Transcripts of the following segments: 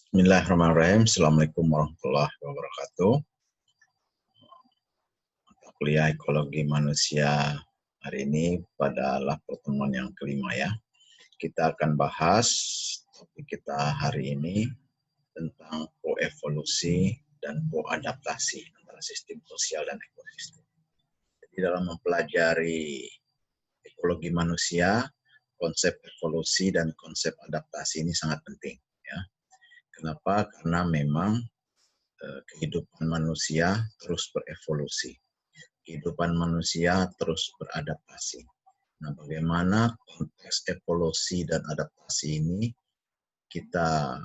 Bismillahirrahmanirrahim. Assalamualaikum warahmatullahi wabarakatuh. Mata kuliah ekologi manusia hari ini adalah pertemuan yang kelima ya. Kita akan bahas topik kita hari ini tentang koevolusi dan koadaptasi antara sistem sosial dan ekosistem. Jadi dalam mempelajari ekologi manusia, konsep evolusi dan konsep adaptasi ini sangat penting ya. Kenapa? Karena memang kehidupan manusia terus berevolusi. Kehidupan manusia terus beradaptasi. Nah, bagaimana konteks evolusi dan adaptasi ini kita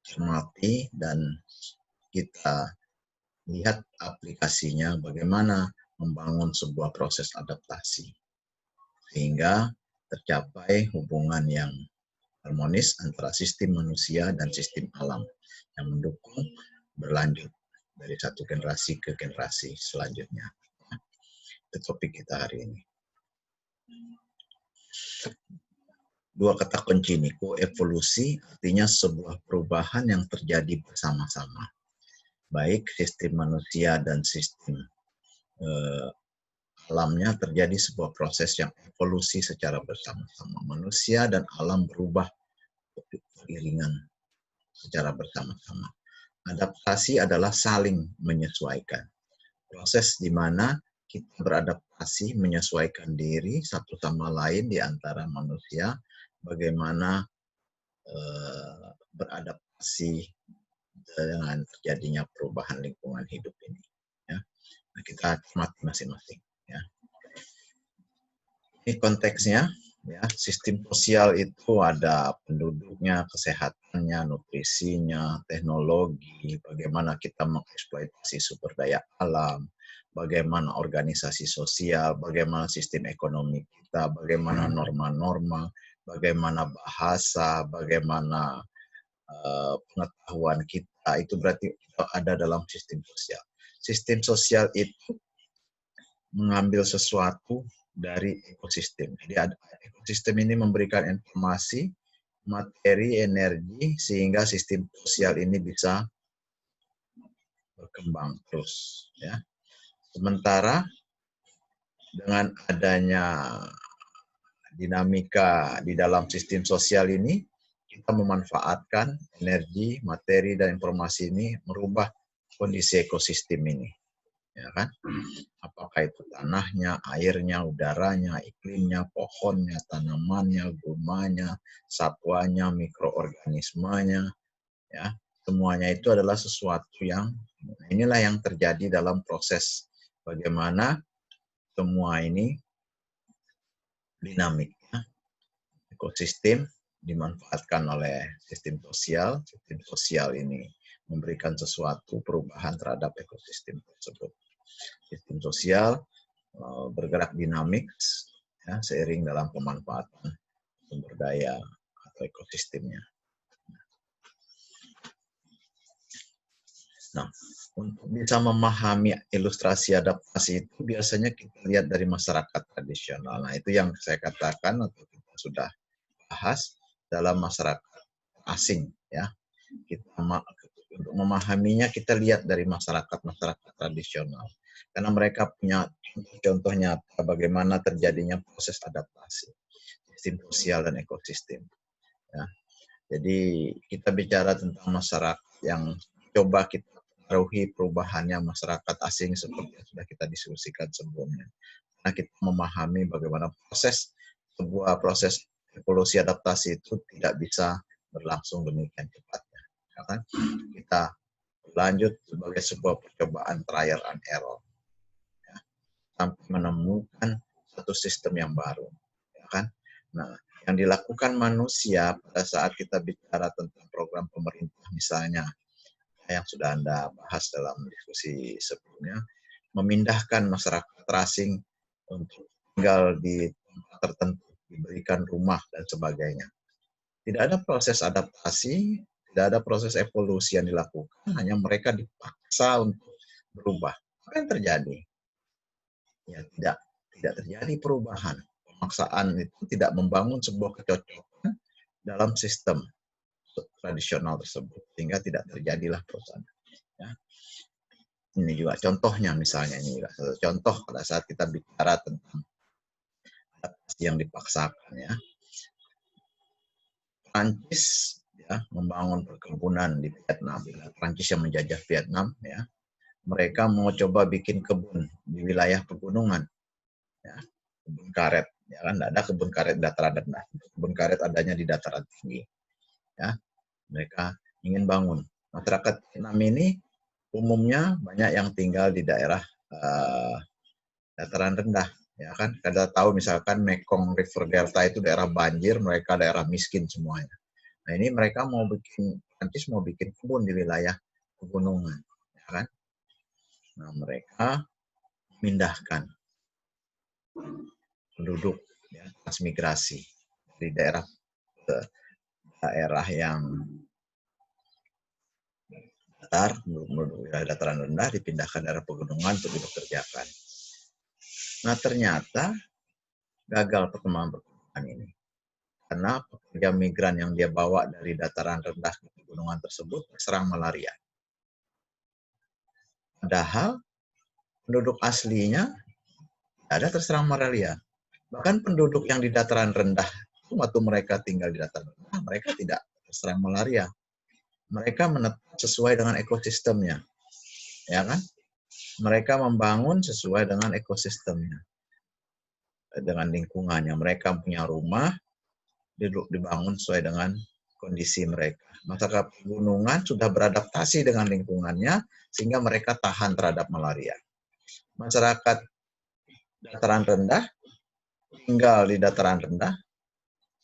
cermati dan kita lihat aplikasinya bagaimana membangun sebuah proses adaptasi sehingga tercapai hubungan yang harmonis antara sistem manusia dan sistem alam yang mendukung berlanjut dari satu generasi ke generasi selanjutnya. Itu topik kita hari ini. Dua kata kunci ini, koevolusi artinya sebuah perubahan yang terjadi bersama-sama. Baik sistem manusia dan sistem alamnya terjadi sebuah proses yang evolusi secara bersama-sama. Manusia dan alam berubah beriringan secara bersama-sama. Adaptasi adalah saling menyesuaikan. Proses di mana kita beradaptasi, menyesuaikan diri satu sama lain di antara manusia, bagaimana beradaptasi dengan terjadinya perubahan lingkungan hidup ini. Ya. Nah, kita cermati masing-masing. Ya. Ini konteksnya. Ya, sistem sosial itu ada penduduknya, kesehatannya, nutrisinya, teknologi, bagaimana kita mengeksploitasi sumber daya alam, bagaimana organisasi sosial, bagaimana sistem ekonomi kita, bagaimana norma-norma, bagaimana bahasa, bagaimana pengetahuan kita, itu berarti ada dalam sistem sosial. Sistem sosial itu mengambil sesuatu dari ekosistem. Jadi ekosistem ini memberikan informasi, materi, energi, sehingga sistem sosial ini bisa berkembang terus. Ya. Sementara dengan adanya dinamika di dalam sistem sosial ini, kita memanfaatkan energi, materi, dan informasi ini merubah kondisi ekosistem ini. Ya kan? Apakah itu tanahnya, airnya, udaranya, iklimnya, pohonnya, tanamannya, gumanya, satwanya, mikroorganismenya, ya, semuanya itu adalah sesuatu yang inilah yang terjadi dalam proses bagaimana semua ini dinamik. Ya. Ekosistem dimanfaatkan oleh sistem sosial. Sistem sosial ini memberikan sesuatu perubahan terhadap ekosistem tersebut. Sistem sosial bergerak dinamik ya, seiring dalam pemanfaatan sumber daya atau ekosistemnya. Nah, untuk bisa memahami ilustrasi adaptasi itu biasanya kita lihat dari masyarakat tradisional. Nah, itu yang saya katakan atau kita sudah bahas dalam masyarakat asing ya. Kita untuk memahaminya kita lihat dari masyarakat tradisional. Karena mereka punya contoh nyata bagaimana terjadinya proses adaptasi sistem sosial dan ekosistem. Ya. Jadi kita bicara tentang masyarakat yang coba kita pengaruhi perubahannya masyarakat asing seperti yang sudah kita diskusikan sebelumnya. Karena kita memahami bagaimana sebuah proses evolusi adaptasi itu tidak bisa berlangsung demikian cepatnya. Ya kan? Kita lanjut sebagai sebuah percobaan trial and error. Ya. Sampai menemukan satu sistem yang baru. Ya kan? Nah, yang dilakukan manusia pada saat kita bicara tentang program pemerintah misalnya, yang sudah Anda bahas dalam diskusi sebelumnya, memindahkan masyarakat asing untuk tinggal di tempat tertentu, diberikan rumah dan sebagainya. Tidak ada proses adaptasi, tidak ada proses evolusi yang dilakukan, hanya mereka dipaksa untuk berubah. Apa yang terjadi? Ya, tidak terjadi perubahan. Pemaksaan itu tidak membangun sebuah kecocokan dalam sistem tradisional tersebut sehingga tidak terjadilah perusahaan. Ya. Ini juga contohnya, misalnya ini juga contoh pada saat kita bicara tentang adaptasi yang dipaksakan, ya. Prancis, ya, membangun perkebunan di Vietnam. Prancis yang menjajah Vietnam, ya, mereka mau coba bikin kebun di wilayah pegunungan, ya, kebun karet, ya kan, tidak ada kebun karet di dataran rendah, kebun karet adanya di dataran tinggi, ya. Mereka ingin bangun. Masyarakat Vietnam ini umumnya banyak yang tinggal di daerah dataran rendah, ya kan. Kita tahu misalkan Mekong River Delta itu daerah banjir, mereka daerah miskin semuanya. Nah, ini mereka mau bikin, Prancis mau bikin kebun di wilayah pegunungan, ya kan. Nah, mereka memindahkan penduduk, ya, transmigrasi dari daerah ke daerah yang datar, wilayah dataran rendah, dipindahkan daerah pegunungan untuk dipekerjakan. Nah, ternyata gagal perkembangan pegunungan ini. Karena pekerja migran yang dia bawa dari dataran rendah ke pegunungan tersebut terserang malaria. Padahal penduduk aslinya ada terserang malaria. Bahkan penduduk yang di dataran rendah, waktu mereka tinggal di dataran rendah, mereka tidak terserang malaria. Mereka menetap sesuai dengan ekosistemnya, ya kan? Mereka membangun sesuai dengan ekosistemnya, dengan lingkungannya. Mereka punya rumah, dibangun sesuai dengan kondisi mereka. Masyarakat pegunungan sudah beradaptasi dengan lingkungannya sehingga mereka tahan terhadap malaria. Masyarakat dataran rendah tinggal di dataran rendah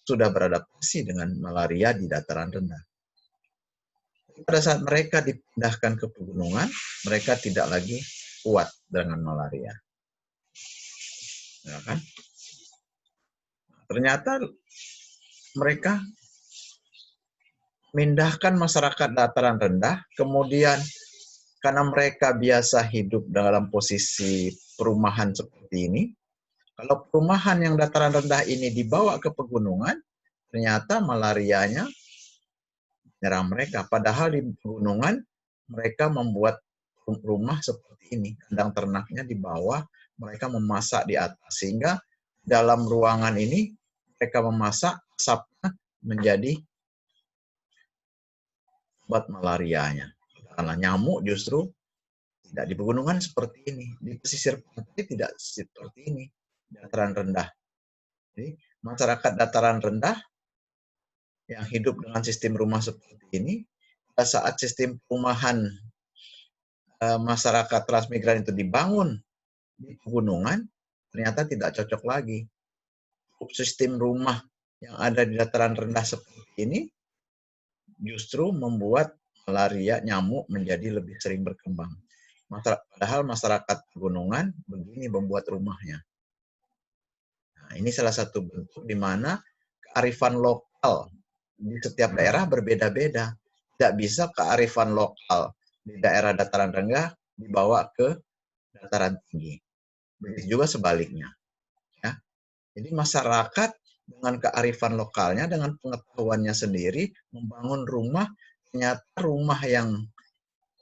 sudah beradaptasi dengan malaria di dataran rendah. Pada saat mereka dipindahkan ke pegunungan, mereka tidak lagi kuat dengan malaria. Ya kan? Ternyata mereka memindahkan masyarakat dataran rendah, kemudian karena mereka biasa hidup dalam posisi perumahan seperti ini, kalau perumahan yang dataran rendah ini dibawa ke pegunungan, ternyata malarianya menyerang mereka. Padahal di pegunungan mereka membuat rumah seperti ini, kandang ternaknya di bawah, mereka memasak di atas, sehingga dalam ruangan ini mereka memasak, asapnya menjadi obat malarianya. Karena nyamuk justru tidak di pegunungan seperti ini, di pesisir pantai tidak seperti ini, dataran rendah. Jadi masyarakat dataran rendah yang hidup dengan sistem rumah seperti ini, pada saat sistem perumahan masyarakat transmigran itu dibangun di pegunungan, ternyata tidak cocok lagi. Sistem rumah yang ada di dataran rendah seperti ini justru membuat malaria, nyamuk menjadi lebih sering berkembang. Padahal masyarakat pegunungan begini membuat rumahnya. Nah, ini salah satu bentuk di mana kearifan lokal di setiap daerah berbeda-beda. Tidak bisa kearifan lokal di daerah dataran rendah dibawa ke dataran tinggi. Begitu juga sebaliknya. Ya. Jadi masyarakat dengan kearifan lokalnya, dengan pengetahuannya sendiri, membangun rumah, ternyata rumah yang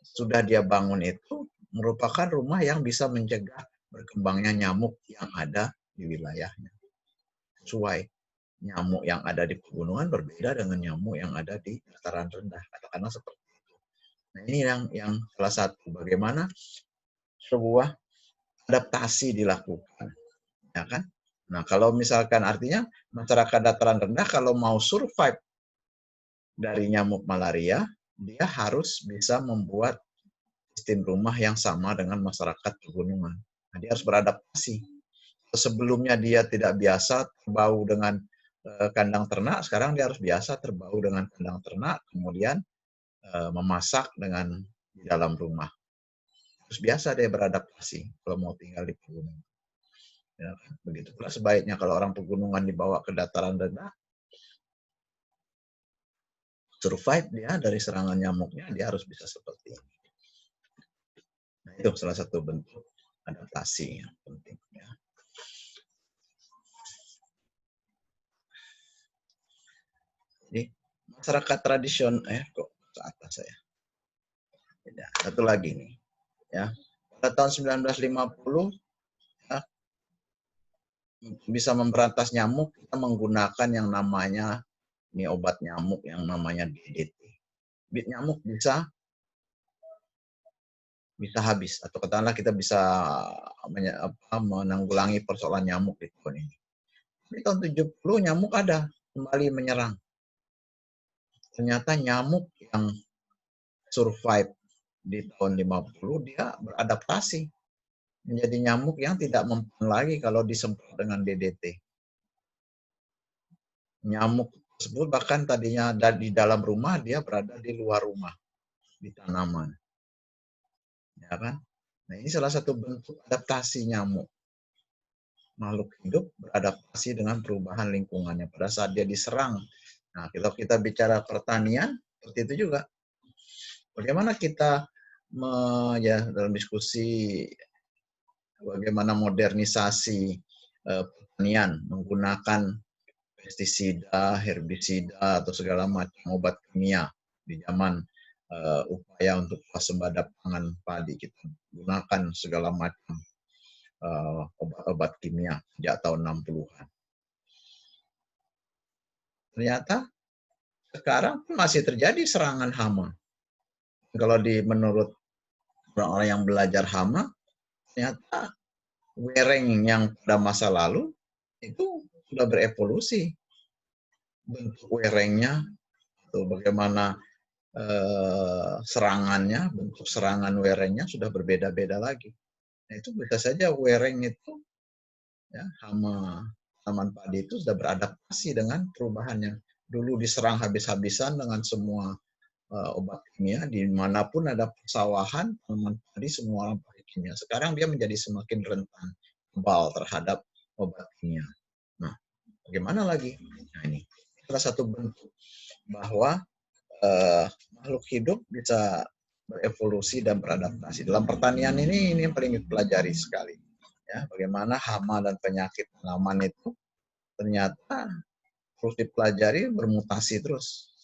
sudah dia bangun itu merupakan rumah yang bisa mencegah berkembangnya nyamuk yang ada di wilayahnya. Sesuai nyamuk yang ada di pegunungan berbeda dengan nyamuk yang ada di dataran rendah, katakanlah seperti itu. Nah, ini yang salah satu bagaimana sebuah adaptasi dilakukan, ya kan? Nah, kalau misalkan artinya masyarakat dataran rendah kalau mau survive dari nyamuk malaria, dia harus bisa membuat sistem rumah yang sama dengan masyarakat pegunungan. Nah, dia harus beradaptasi. Sebelumnya dia tidak biasa terbau dengan kandang ternak, sekarang dia harus biasa terbau dengan kandang ternak, kemudian memasak dengan di dalam rumah. Terus biasa dia beradaptasi kalau mau tinggal di pegunungan. Ya, begitu pula sebaiknya kalau orang pegunungan dibawa ke dataran rendah, survive dia dari serangan nyamuknya, dia harus bisa seperti ini. Nah, itu salah satu bentuk adaptasi yang penting. Ya. Jadi masyarakat tradisional kok ke atas saya. Tidak. Satu lagi nih, ya. Pada tahun 1950 ya, bisa memberantas nyamuk kita menggunakan yang namanya ini obat nyamuk yang namanya DDT. Bit nyamuk bisa habis atau katakanlah kita bisa menanggulangi persoalan nyamuk di tahun ini. Di tahun 70 nyamuk ada kembali menyerang. Ternyata nyamuk yang survive di tahun 50 dia beradaptasi menjadi nyamuk yang tidak mempan lagi kalau disemprot dengan DDT. Nyamuk tersebut bahkan tadinya ada di dalam rumah, dia berada di luar rumah, di tanaman. Ya kan? Nah, ini salah satu bentuk adaptasi nyamuk. Makhluk hidup beradaptasi dengan perubahan lingkungannya pada saat dia diserang. Nah, kalau kita bicara pertanian, seperti itu juga. Bagaimana kita ya dalam diskusi bagaimana modernisasi pertanian menggunakan pestisida, herbisida atau segala macam obat kimia di zaman upaya untuk swasembada pangan padi, kita gunakan segala macam obat-obat kimia sejak tahun 60-an. Ternyata sekarang masih terjadi serangan hama. Kalau menurut orang-orang yang belajar hama, ternyata wereng yang pada masa lalu itu sudah berevolusi. Bentuk werengnya atau bagaimana serangannya, bentuk serangan werengnya sudah berbeda-beda lagi. Nah, itu bisa saja wereng itu ya, hama tanaman padi itu sudah beradaptasi dengan perubahannya. Dulu diserang habis-habisan dengan semua obat kimia, dimanapun ada persawahan, tanaman padi semua orang pakai kimia. Sekarang dia menjadi semakin rentan, kebal terhadap obat kimia. Nah, bagaimana lagi? Nah, ini salah satu bentuk bahwa makhluk hidup bisa berevolusi dan beradaptasi. Dalam pertanian ini yang paling dipelajari sekali. Ya, bagaimana hama dan penyakit tanaman itu ternyata terus dipelajari, bermutasi terus.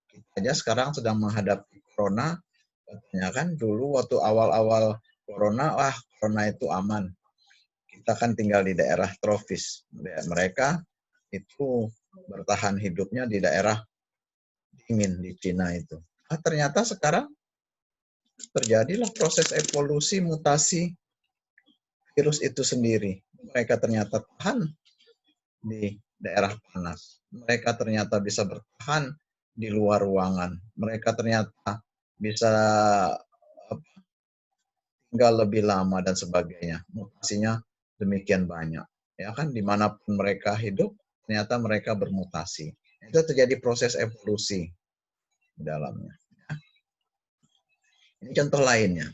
Kita aja sekarang sedang menghadapi corona, katanya kan dulu waktu awal-awal corona, corona itu aman. Kita kan tinggal di daerah tropis. Mereka itu bertahan hidupnya di daerah dingin di Cina itu. Ternyata sekarang terjadilah proses evolusi mutasi virus itu sendiri. Mereka ternyata tahan di daerah panas. Mereka ternyata bisa bertahan di luar ruangan. Mereka ternyata bisa tinggal lebih lama dan sebagainya. Mutasinya demikian banyak. Ya kan, dimanapun mereka hidup, ternyata mereka bermutasi. Itu terjadi proses evolusi di dalamnya. Ini contoh lainnya.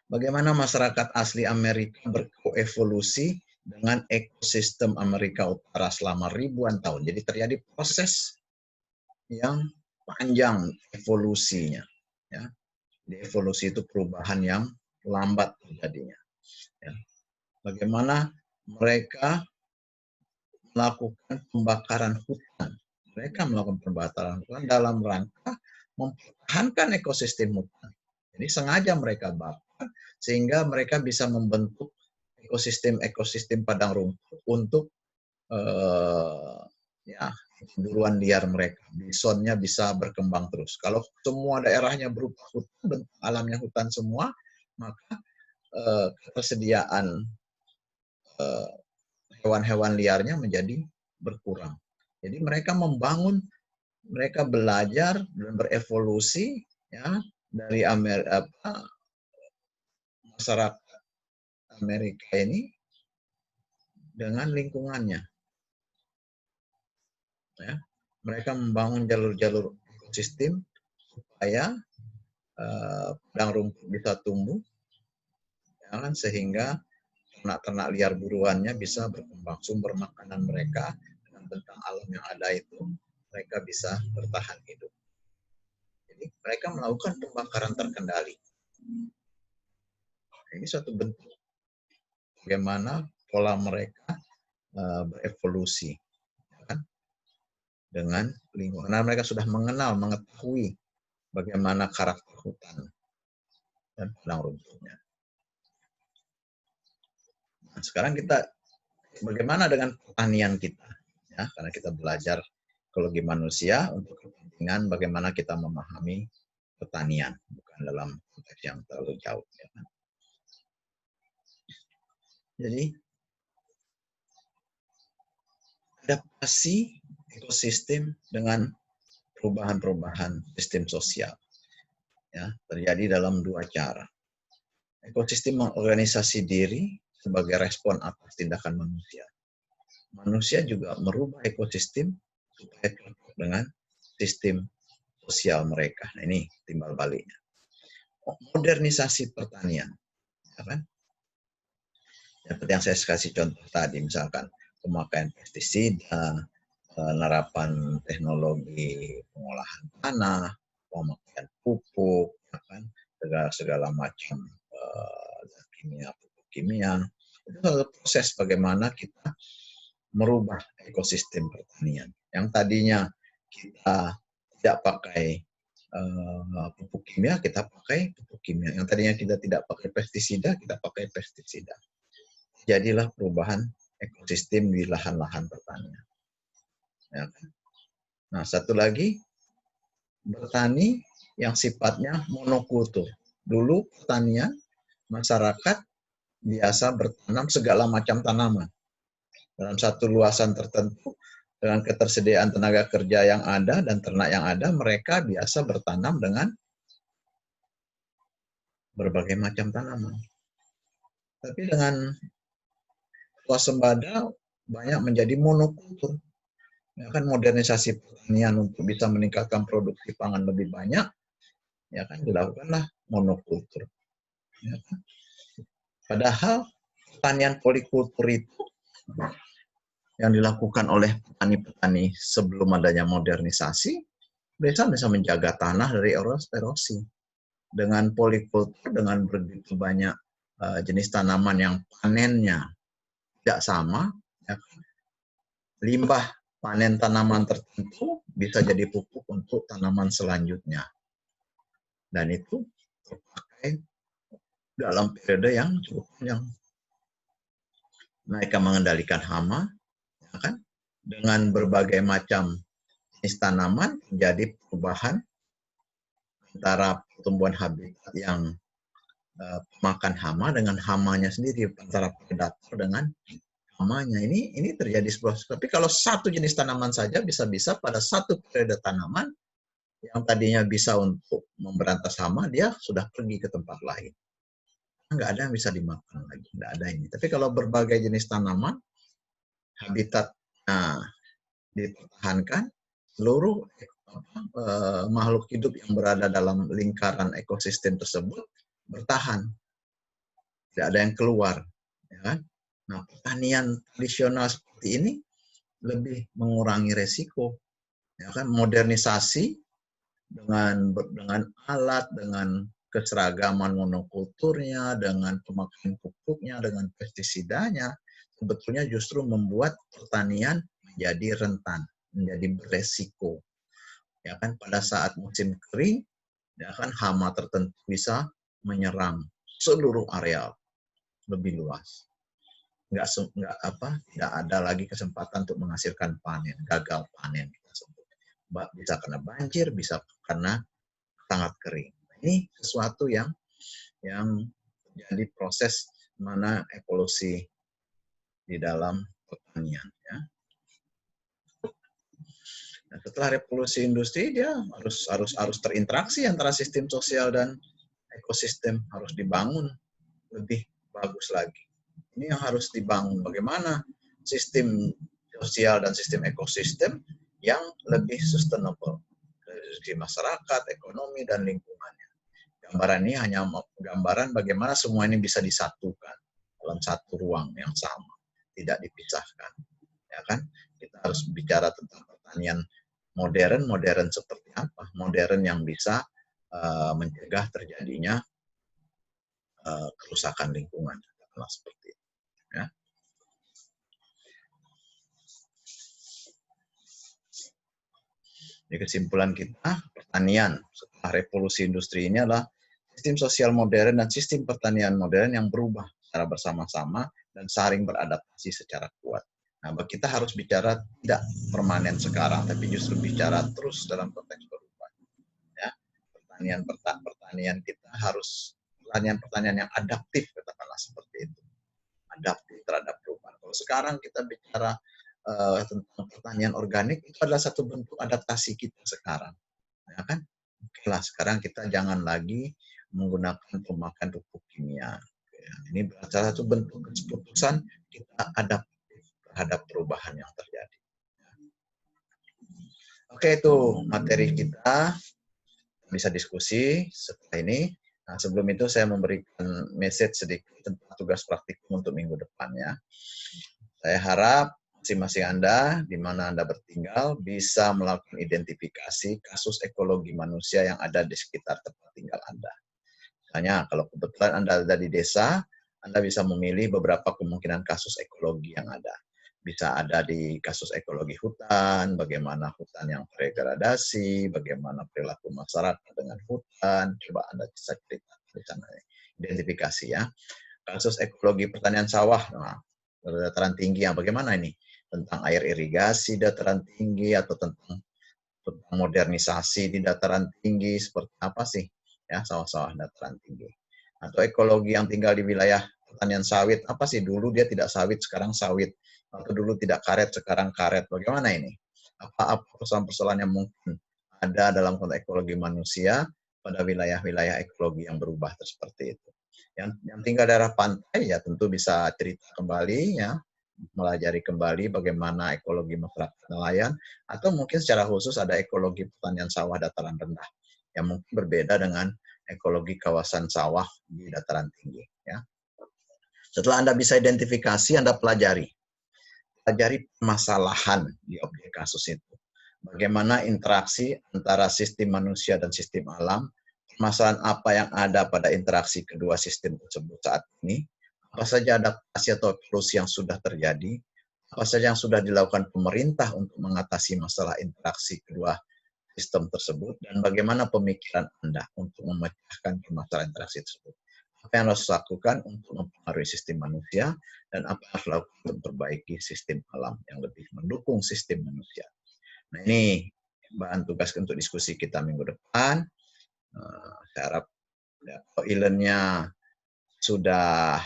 Bagaimana masyarakat asli Amerika berkoevolusi dengan ekosistem Amerika Utara selama ribuan tahun. Jadi terjadi proses yang panjang evolusinya. Ya. Di evolusi itu perubahan yang lambat terjadinya. Ya. Bagaimana mereka melakukan pembakaran hutan. Mereka melakukan pembakaran hutan dalam rangka mempertahankan ekosistem hutan. Jadi sengaja mereka bakar sehingga mereka bisa membentuk ekosistem padang rumput untuk ya buruan liar mereka. Bisonnya bisa berkembang terus. Kalau semua daerahnya berupa hutan, bentuk alamnya hutan semua, maka ketersediaan hewan-hewan liarnya menjadi berkurang. Jadi mereka belajar dan berevolusi ya dari masyarakat Amerika ini dengan lingkungannya. Ya. Mereka membangun jalur-jalur ekosistem supaya padang rumput bisa tumbuh, ya kan, sehingga ternak-ternak liar buruannya bisa berkembang. Sumber makanan mereka dengan bentang alam yang ada itu, mereka bisa bertahan hidup. Jadi mereka melakukan pembakaran terkendali. Ini suatu bentuk bagaimana pola mereka berevolusi. dengan lingkungan. Karena mereka sudah mengetahui bagaimana karakter hutan dan padang rumputnya. Nah, sekarang kita bagaimana dengan pertanian kita? Ya, karena kita belajar ekologi manusia untuk kepentingan bagaimana kita memahami pertanian, bukan dalam konteks yang terlalu jauh. Ya kan? Jadi adaptasi ekosistem dengan perubahan-perubahan sistem sosial ya terjadi dalam dua cara. Ekosistem mengorganisasi diri sebagai respon atas tindakan manusia. Manusia juga merubah ekosistem supaya cocok dengan sistem sosial mereka. Nah, ini timbal baliknya. Modernisasi pertanian, ya kan? Seperti yang saya kasih contoh tadi, misalkan pemakaian pestisida, penerapan teknologi pengolahan tanah, pemakaian pupuk, ya kan? segala macam kimia, pupuk kimia. Itu adalah proses bagaimana kita merubah ekosistem pertanian. Yang tadinya kita tidak pakai pupuk kimia, kita pakai pupuk kimia. Yang tadinya kita tidak pakai pestisida, kita pakai pestisida. Jadilah perubahan ekosistem di lahan-lahan pertanian. Ya kan? Nah, satu lagi, bertani yang sifatnya monokultur. Dulu pertanian, masyarakat biasa bertanam segala macam tanaman. Dalam satu luasan tertentu, dengan ketersediaan tenaga kerja yang ada dan ternak yang ada, mereka biasa bertanam dengan berbagai macam tanaman. Tapi dengan swasembada banyak menjadi monokultur. Ya kan, modernisasi pertanian untuk bisa meningkatkan produksi pangan lebih banyak, ya kan dilakukanlah monokultur. Ya kan? Padahal pertanian polikultur itu yang dilakukan oleh petani-petani sebelum adanya modernisasi bisa menjaga tanah dari erosi. Dengan polikultur, dengan begitu banyak jenis tanaman yang panennya tidak sama, ya, limbah panen tanaman tertentu bisa jadi pupuk untuk tanaman selanjutnya. Dan itu terpakai dalam periode yang cukup panjang. Mereka mengendalikan hama, ya kan? Dengan berbagai macam jenis tanaman, menjadi perubahan antara pertumbuhan habitat yang makan hama dengan hamanya sendiri, antara predator dengan hamanya. Ini terjadi sebuah. Tapi kalau satu jenis tanaman saja bisa-bisa pada satu periode tanaman yang tadinya bisa untuk memberantas hama, dia sudah pergi ke tempat lain. Nggak ada yang bisa dimakan lagi, nggak ada ini. Tapi kalau berbagai jenis tanaman, habitatnya dipertahankan, seluruh makhluk hidup yang berada dalam lingkaran ekosistem tersebut bertahan. Tidak ada yang keluar. Ya kan? Nah, pertanian tradisional seperti ini lebih mengurangi resiko. Ya kan? Modernisasi dengan alat, dengan keseragaman monokulturnya, dengan pemakaian pupuknya, dengan pestisidanya, sebetulnya justru membuat pertanian menjadi rentan, menjadi beresiko. Ya kan, pada saat musim kering, ya kan, hama tertentu bisa menyerang seluruh areal lebih luas. Tidak ada lagi kesempatan untuk menghasilkan panen, gagal panen. Bisa karena banjir, bisa karena sangat kering. Ini sesuatu yang jadi proses mana evolusi di dalam pertanian. Ya. Nah, setelah revolusi industri, dia harus terinteraksi antara sistem sosial dan ekosistem, harus dibangun lebih bagus lagi. Ini yang harus dibangun, bagaimana sistem sosial dan sistem ekosistem yang lebih sustainable dari segi masyarakat, ekonomi, dan lingkungannya. Gambaran ini hanya gambaran bagaimana semua ini bisa disatukan dalam satu ruang yang sama, tidak dipisahkan. Ya kan? Kita harus bicara tentang pertanian modern seperti apa? Modern yang bisa mencegah terjadinya kerusakan lingkungan, seperti itu. Ya. Jadi kesimpulan kita, pertanian setelah revolusi industri ini adalah sistem sosial modern dan sistem pertanian modern yang berubah secara bersama-sama dan saling beradaptasi secara kuat. Nah, kita harus bicara tidak permanen sekarang, tapi justru bicara terus dalam konteks berubah. Ya, pertanian kita harus pertanian yang adaptif, katakanlah seperti itu, adaptif terhadap perubahan. Kalau sekarang kita bicara tentang pertanian organik, itu adalah satu bentuk adaptasi kita sekarang, ya kan? Oke lah, sekarang kita jangan lagi menggunakan pemakaian pupuk kimia. Ya, ini salah satu bentuk keputusan kita adaptif terhadap perubahan yang terjadi. Oke, itu materi kita, bisa diskusi setelah ini. Nah, sebelum itu saya memberikan message sedikit tentang tugas praktikum untuk minggu depan ya. Saya harap masing-masing Anda, di mana Anda bertinggal, bisa melakukan identifikasi kasus ekologi manusia yang ada di sekitar tempat tinggal Anda. Misalnya, kalau kebetulan Anda ada di desa, Anda bisa memilih beberapa kemungkinan kasus ekologi yang ada. Bisa ada di kasus ekologi hutan, bagaimana hutan yang terdegradasi, bagaimana perilaku masyarakat dengan hutan, coba Anda bisa cerita di sana, identifikasi ya. Kasus ekologi pertanian sawah, nah, dataran tinggi yang bagaimana ini? Tentang air irigasi dataran tinggi atau tentang modernisasi di dataran tinggi, seperti apa sih ya sawah-sawah dataran tinggi? Atau ekologi yang tinggal di wilayah pertanian sawit, apa sih dulu dia tidak sawit, sekarang sawit, atau dulu tidak karet, sekarang karet, bagaimana ini? Apa persoalan-persoalan yang mungkin ada dalam konteks ekologi manusia pada wilayah-wilayah ekologi yang berubah seperti itu. Yang tinggal daerah pantai ya tentu bisa cerita kembali ya, melajari kembali bagaimana ekologi masyarakat nelayan, atau mungkin secara khusus ada ekologi pertanian sawah dataran rendah yang mungkin berbeda dengan ekologi kawasan sawah di dataran tinggi. Ya. Setelah Anda bisa identifikasi, Anda pelajari permasalahan di objek kasus itu. Bagaimana interaksi antara sistem manusia dan sistem alam, permasalahan apa yang ada pada interaksi kedua sistem tersebut saat ini, apa saja adaptasi atau evolusi yang sudah terjadi, apa saja yang sudah dilakukan pemerintah untuk mengatasi masalah interaksi kedua sistem tersebut, dan bagaimana pemikiran Anda untuk memecahkan permasalahan interaksi tersebut. Apa yang harus lakukan untuk mempengaruhi sistem manusia, dan apa yang harus lakukan untuk memperbaiki sistem alam yang lebih mendukung sistem manusia. Nah, ini bahan tugas untuk diskusi kita minggu depan. Saya harap ya, e-learn-nya sudah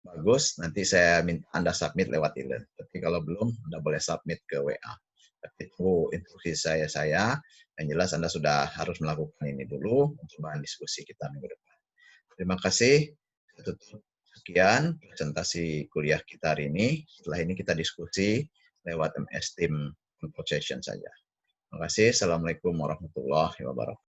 bagus, nanti saya minta Anda submit lewat e-learn. Tapi kalau belum, Anda boleh submit ke WA. Tapi itu instruksi saya. Yang jelas Anda sudah harus melakukan ini dulu untuk bahan diskusi kita minggu depan. Terima kasih. Sekian presentasi kuliah kita hari ini. Setelah ini kita diskusi lewat MS Team Conversation saja. Terima kasih. Assalamualaikum warahmatullahi wabarakatuh.